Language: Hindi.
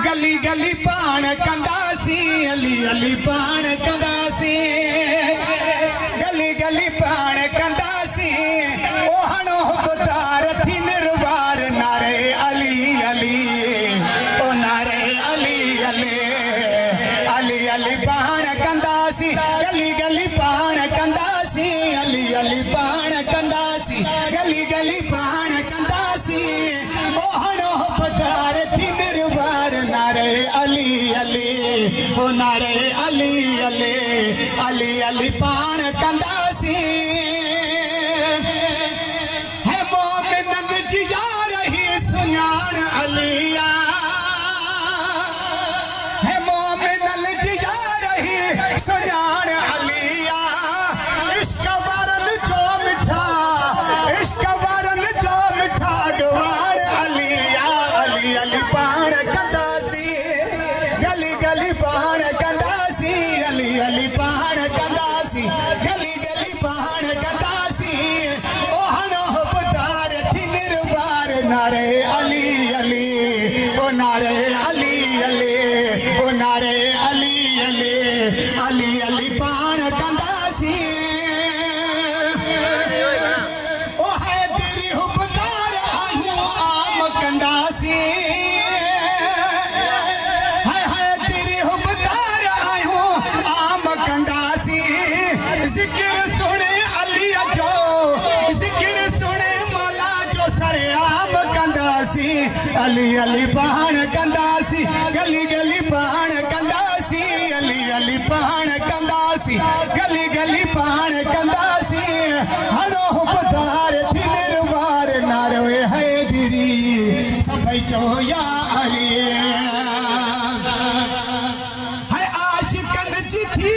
गली गली पाण कंदासी अली अली पाण कंदासी गली गली पाण कंदासी ओहणो बुधार थी निर्वार नारे अली अली ओ नारे अली अली अली अली पाण कंदासी गली गली पाण कंदासी अली अली पाण कंदासी गली गली पाण कंदासी ओहणो बुधार थी निर्वार नारे अली अली ओ नारे अली अली अली अली पाण कंदासी है मोमिनन जी यार ही सुञाण अलिया है मोमिनन जी यार ही सुञाण अलिया इश्क वारन जो मिठा इश्क वारन जो मिठा गवार अलिया अली अली पाण कंदासी गली गली पाण कंदासी अली अली पाण कंदासी गली गली पाण कंदासी ओहणो बुधार थी निर्वार नारे अली अली ओ नारे अली अली ओ नारे अली अली अली अली पाण कंदासी ओ है तेरी हुबदार आयूं आम कंदासी जिक्र सुने अली जो जिक्र सुने मौला जो सरे आम कंदासी अली अली पाण कंदासी गली गली पाण कंदासी अली अली पाण कंदासी गली गली पाण कंदासी हणो बुधार थी निर्वार नारे हैदरी सभई चो या अली है आशिकन जी थी